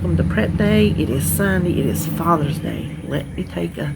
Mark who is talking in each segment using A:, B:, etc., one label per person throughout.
A: welcome to prep day. It is Sunday. It is Father's Day. Let me take a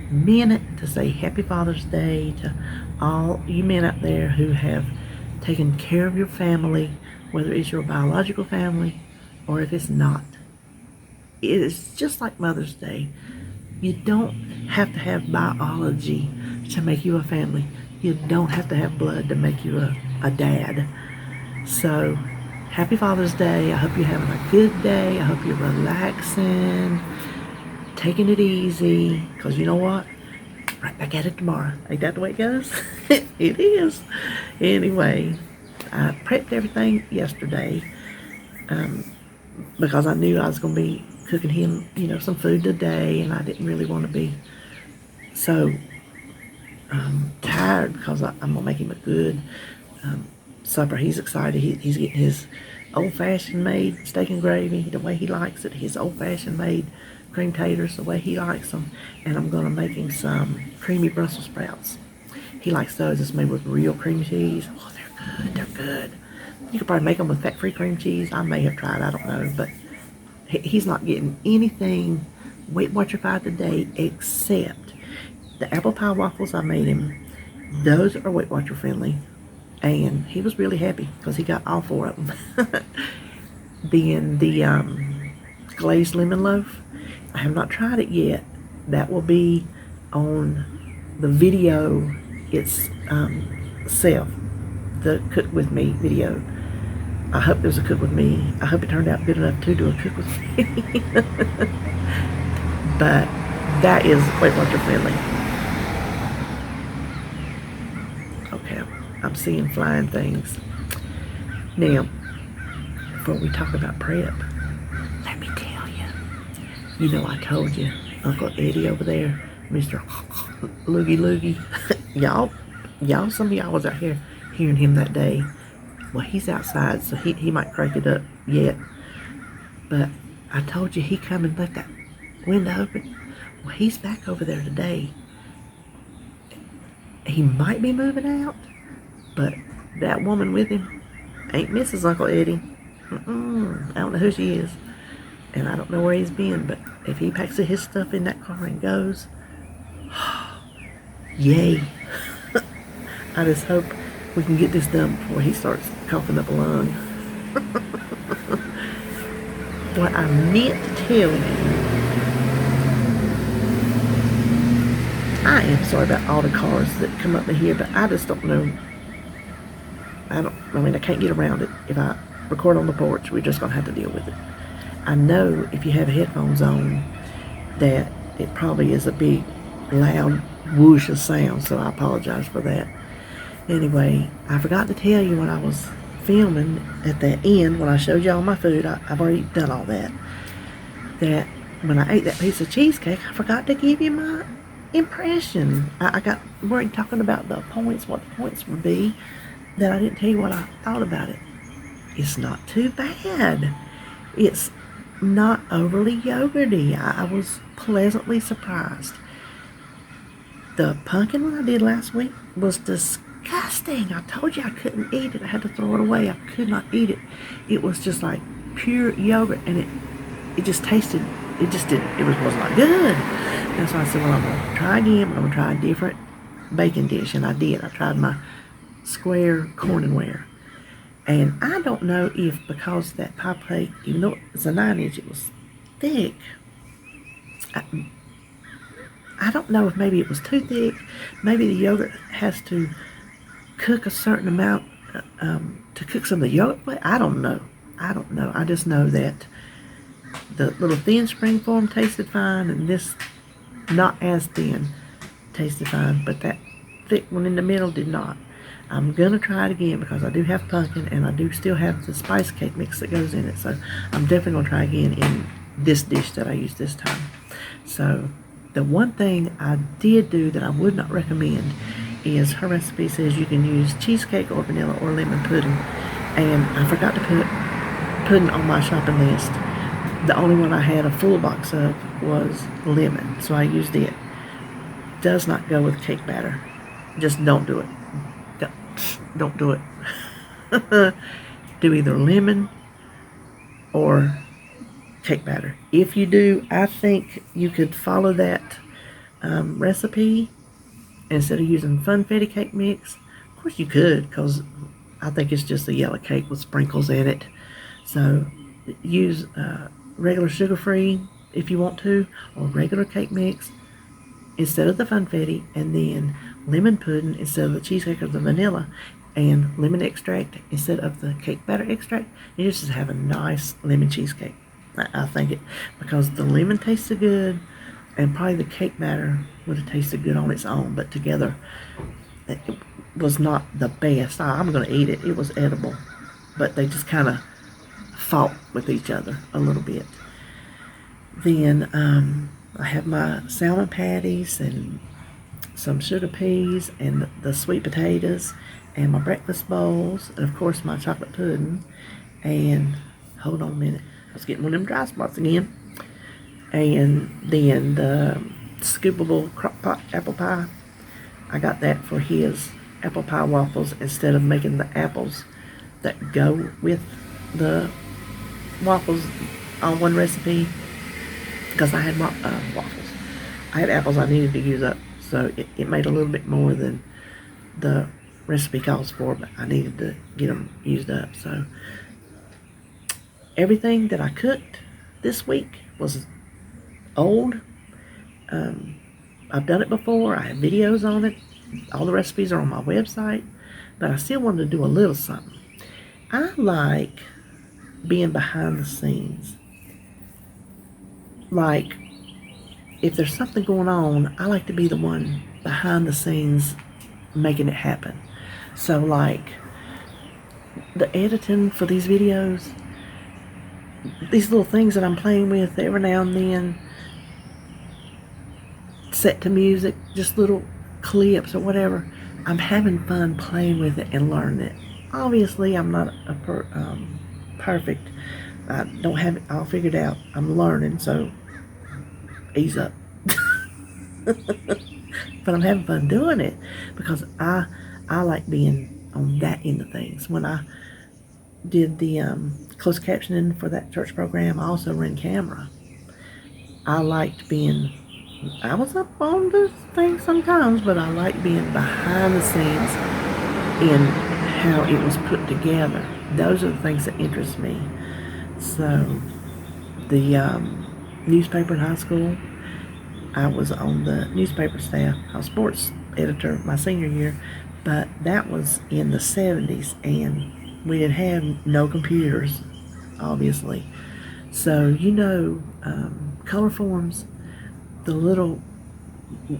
A: minute to say Happy Father's Day to all you men out there who have taken care of your family, whether it's your biological family or if it's not. It is just like Mother's Day. You don't have to have biology to make you a family. You don't have to have blood to make you a dad. So, Happy Father's Day. I hope you're having a good day. I hope you're relaxing, taking it easy, because you know what? Right back at it tomorrow. Ain't that the way it goes? It is. Anyway, I prepped everything yesterday because I knew I was going to be cooking him, some food today, and I didn't really want to be so tired because I'm going to make him a good supper. He's excited. He's getting his old-fashioned made steak and gravy the way he likes it, his old-fashioned made cream taters the way he likes them, and I'm going to make him some creamy Brussels sprouts. He likes those. It's made with real cream cheese. Oh, they're good. You could probably make them with fat-free cream cheese. I may have tried, I don't know, but he's not getting anything Weight Watcherified today except the apple pie waffles I made him. Those are Weight Watcher friendly, and he was really happy because he got all 4 of them. Being the glazed lemon loaf, I have not tried it yet. That will be on the video itself, the Cook With Me video. I hope there's a Cook With Me. I hope it turned out good enough to do a Cook With Me. But that is Weight Watcher friendly. Okay, I'm seeing flying things. Now, before we talk about prep, let me tell you. You know I told you, Uncle Eddie over there, Mr. Loogie Loogie. y'all, some of y'all was out here hearing him that day. Well, he's outside, so he might crank it up yet. But I told you he come and left that window open. Well, he's back over there today. He might be moving out, but that woman with him ain't Mrs. Uncle Eddie. I don't know who she is, and I don't know where he's been, but if he packs his stuff in that car and goes, yay. I just hope we can get this done before he starts coughing up a lung. What I meant to tell you, I am sorry about all the cars that come up to here, but I just don't know. I can't get around it. If I record on the porch, we're just going to have to deal with it. I know if you have headphones on that it probably is a big, loud whoosh of sound, so I apologize for that. Anyway, I forgot to tell you when I was filming at the end, when I showed y'all my food, I've already done all that, that when I ate that piece of cheesecake, I forgot to give you my impression. I got worried talking about the points, what the points would be, that I didn't tell you what I thought about it. It's not too bad. It's not overly yogurty. I was pleasantly surprised. The pumpkin one I did last week was disgusting. I told you I couldn't eat it. I had to throw it away. I could not eat it. It was just like pure yogurt, and it just tasted, it just didn't, was not good. And so I said, well, I'm going to try again, but I'm going to try a different baking dish, and I did. I tried my square cornware. And I don't know if because that pie plate, even though it's a 9-inch, it was thick. I don't know if maybe it was too thick. Maybe the yogurt has to cook a certain amount to cook some of the yogurt. I don't know. I just know that the little thin spring form tasted fine, and this not as thin tasted fine, but that thick one in the middle did not. I'm going to try it again because I do have pumpkin, and I do still have the spice cake mix that goes in it. So I'm definitely going to try again in this dish that I used this time. So the one thing I did do that I would not recommend is her recipe says you can use cheesecake or vanilla or lemon pudding. And I forgot to put pudding on my shopping list. The only one I had a full box of was lemon, so I used it. Does not go with cake batter. Just don't do it. Don't do it. Do either lemon or cake batter. If you do, I think you could follow that recipe instead of using Funfetti cake mix. Of course you could, because I think it's just a yellow cake with sprinkles in it. So use regular sugar-free if you want to, or regular cake mix instead of the Funfetti, and then lemon pudding instead of the cheesecake or the vanilla, and lemon extract instead of the cake batter extract. You just have a nice lemon cheesecake. I think it, because the lemon tasted good, and probably the cake batter would have tasted good on its own, but together it was not the best. I'm going to eat it. It was edible, but they just kind of fought with each other a little bit. Then I have my salmon patties and some sugar peas and the sweet potatoes and my breakfast bowls, and of course my chocolate pudding. And hold on a minute, I was getting one of them dry spots again. And then the Scoopable crock pot apple pie, I got that for his apple pie waffles instead of making the apples that go with the waffles on one recipe, because I had waffles. I had apples I needed to use up, so it made a little bit more than the recipe calls for, but I needed to get them used up. So everything that I cooked this week was old. I've done it before. I have videos on it. All the recipes are on my website, but I still wanted to do a little something. I like being behind the scenes. Like, if there's something going on, I like to be the one behind the scenes making it happen. So, like, the editing for these videos, these little things that I'm playing with every now and then, set to music, just little clips or whatever, I'm having fun playing with it and learning it. Obviously, I'm not perfect. I don't have it all figured out. I'm learning, so ease up. But I'm having fun doing it because I like being on that end of things. When I did the closed captioning for that church program, I also ran camera. I was up on the thing sometimes, but I like being behind the scenes in how it was put together. Those are the things that interest me. So, the newspaper in high school, I was on the newspaper staff. I was sports editor my senior year, but that was in the 70s, and we didn't have no computers, obviously. So, color forms,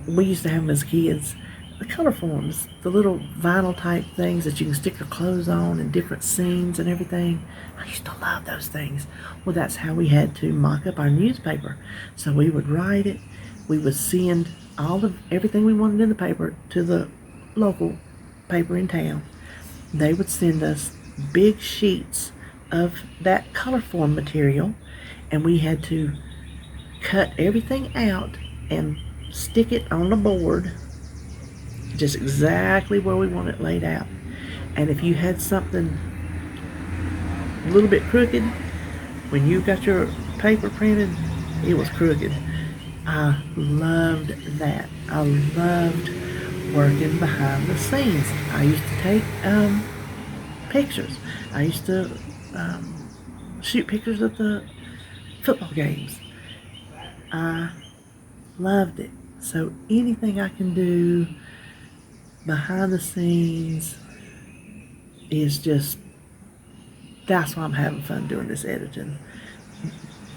A: we used to have them as kids, the color forms, the little vinyl type things that you can stick your clothes on and different scenes and everything. I used to love those things. Well, that's how we had to mock up our newspaper. So we would write it. We would send everything we wanted in the paper to the local paper in town. They would send us big sheets of that color form material, and we had to cut everything out and stick it on the board just exactly where we want it laid out. And if you had something a little bit crooked, when you got your paper printed, it was crooked. I loved that. I loved working behind the scenes. I used to take pictures. I used to shoot pictures of the football games. I loved it. So anything I can do behind the scenes is that's why I'm having fun doing this editing.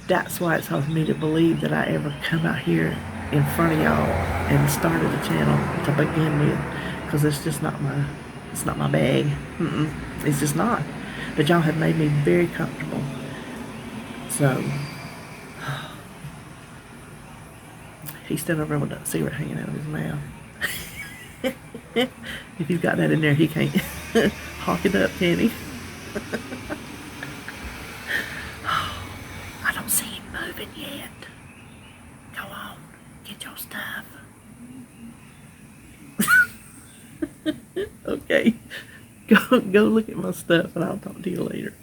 A: That's why it's hard for me to believe that I ever come out here in front of y'all and started a channel to begin with, because it's just not my bag. It's just not. But y'all have made me very comfortable. So he's still over with a cigarette hanging out of his mouth. If he's got that in there, he can't hawk it up, can he? I don't see him moving yet. Go on, get your stuff. Okay, go look at my stuff, and I'll talk to you later.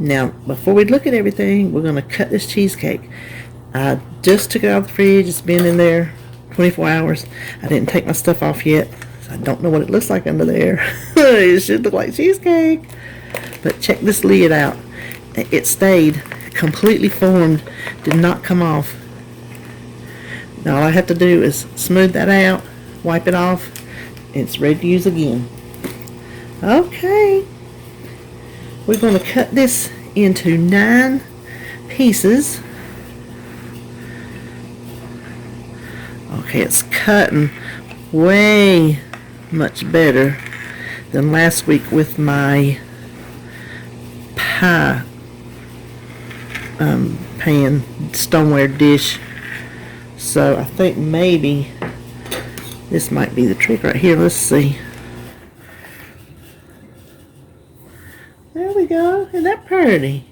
A: Now, before we look at everything, we're going to cut this cheesecake. I just took it out of the fridge. It's been in there 24 hours. I didn't take my stuff off yet. So I don't know what it looks like under there. It should look like cheesecake. But check this lid out. It stayed completely formed. Did not come off. Now all I have to do is smooth that out, wipe it off, and it's ready to use again. Okay. We're going to cut this into 9 pieces. Okay, it's cutting way much better than last week with my pie pan stoneware dish. So I think maybe this might be the trick right here. Let's see. There we go. Isn't that pretty?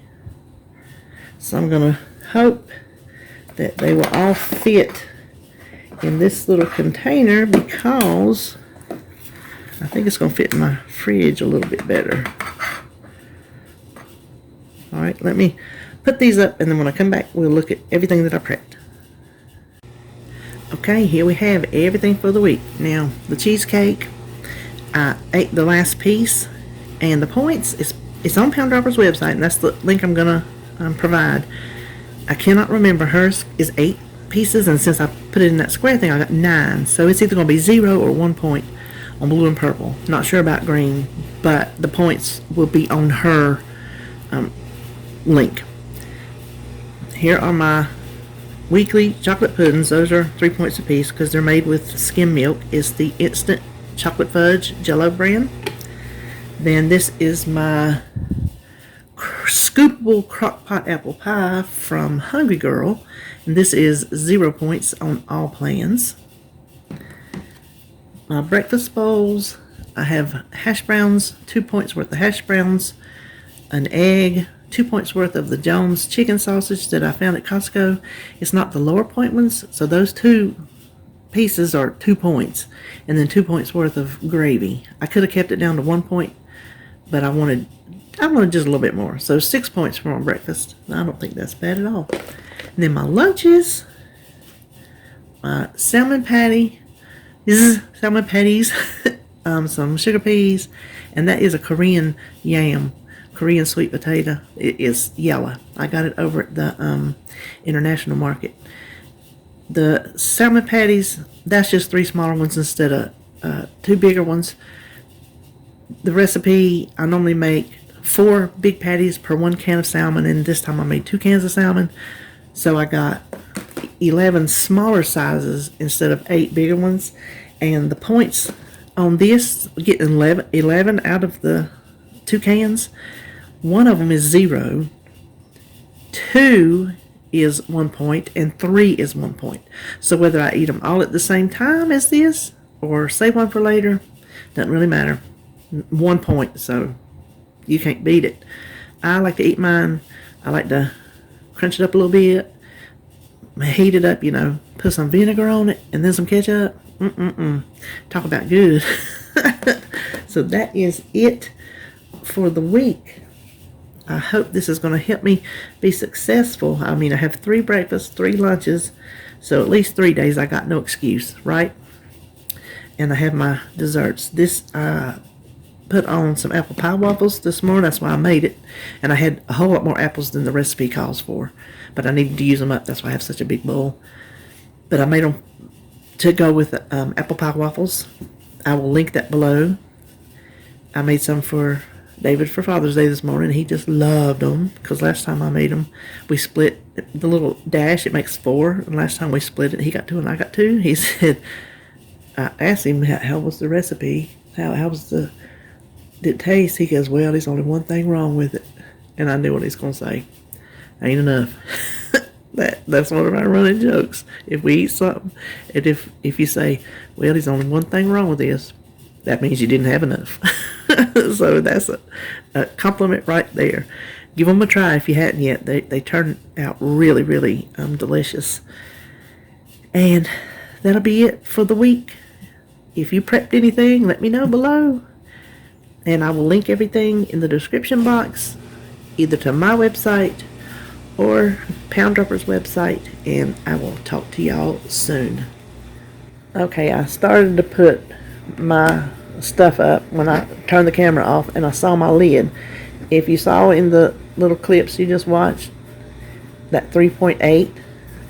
A: So I'm going to hope that they will all fit in this little container, because I think it's going to fit in my fridge a little bit better. Alright, let me put these up, and then when I come back, we'll look at everything that I prepped. Okay, here we have everything for the week. Now, the cheesecake, I ate the last piece, and the points, it's on Pound Dropper's website, and that's the link I'm going to provide. I cannot remember. Hers is 8 pieces, and since I put it in that square thing, I got 9. So it's either going to be 0 or 1 point on blue and purple. Not sure about green, but the points will be on her link. Here are my weekly chocolate puddings. Those are 3 points a piece because they're made with skim milk. It's the instant chocolate fudge Jell-O brand. Then this is my Scoopable crockpot apple pie from Hungry Girl, and this is 0 points on all plans. My breakfast bowls, I have hash browns, 2 points worth of hash browns, an egg, 2 points worth of the Jones chicken sausage that I found at Costco. It's not the lower point ones, so those 2 pieces are 2 points, and then 2 points worth of gravy. I could have kept it down to 1 point, but I wanted just a little bit more. So 6 points for my breakfast. I don't think that's bad at all. And then my lunches, my salmon patties, some sugar peas, and that is a Korean yam, Korean sweet potato. It is yellow. I got it over at the international market. The salmon patties, that's just 3 smaller ones instead of 2 bigger ones. The recipe, I normally make 4 big patties per 1 can of salmon, and this time I made 2 cans of salmon. So I got 11 smaller sizes instead of 8 bigger ones. And the points on this, getting 11 out of the 2 cans. 1 of them is 0. 2 is 1 point, and 3 is 1 point. So whether I eat them all at the same time as this, or save one for later, doesn't really matter. 1 point, so you can't beat it. I like to eat mine. I like to crunch it up a little bit, heat it up, put some vinegar on it, and then some ketchup. Talk about good. So that is it for the week. I hope this is going to help me be successful. I mean, I have 3 breakfasts, 3 lunches, so at least 3 days I got no excuse, right? And I have my desserts. This, put on some apple pie waffles this morning. That's why I made it. And I had a whole lot more apples than the recipe calls for. But I needed to use them up. That's why I have such a big bowl. But I made them to go with apple pie waffles. I will link that below. I made some for David for Father's Day this morning. He just loved them. Because last time I made them, we split the little dash. It makes 4. And last time we split it, he got 2 and I got 2. He said, I asked him, how was the recipe? How was the... did it taste? He goes, well, there's only one thing wrong with it. And I knew what he's going to say. Ain't enough. That's one of our running jokes. If we eat something, and if you say, well, there's only one thing wrong with this, that means you didn't have enough. So that's a compliment right there. Give them a try if you hadn't yet. They turn out really, really delicious. And that'll be it for the week. If you prepped anything, let me know below. And I will link everything in the description box. either to my website or Pound Dropper's website, and I will talk to y'all soon. Okay, I started to put my stuff up when I turned the camera off, and I saw my lid. If you saw in the little clips you just watched, that 3.8,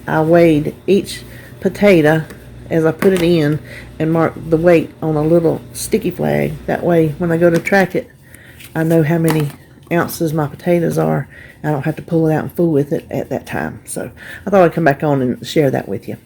A: I weighed each potato as I put it in and marked the weight on a little sticky flag. That way when I go to track it, I know how many ounces my potatoes are. I don't have to pull it out and fool with it at that time. So I thought I'd come back on and share that with you.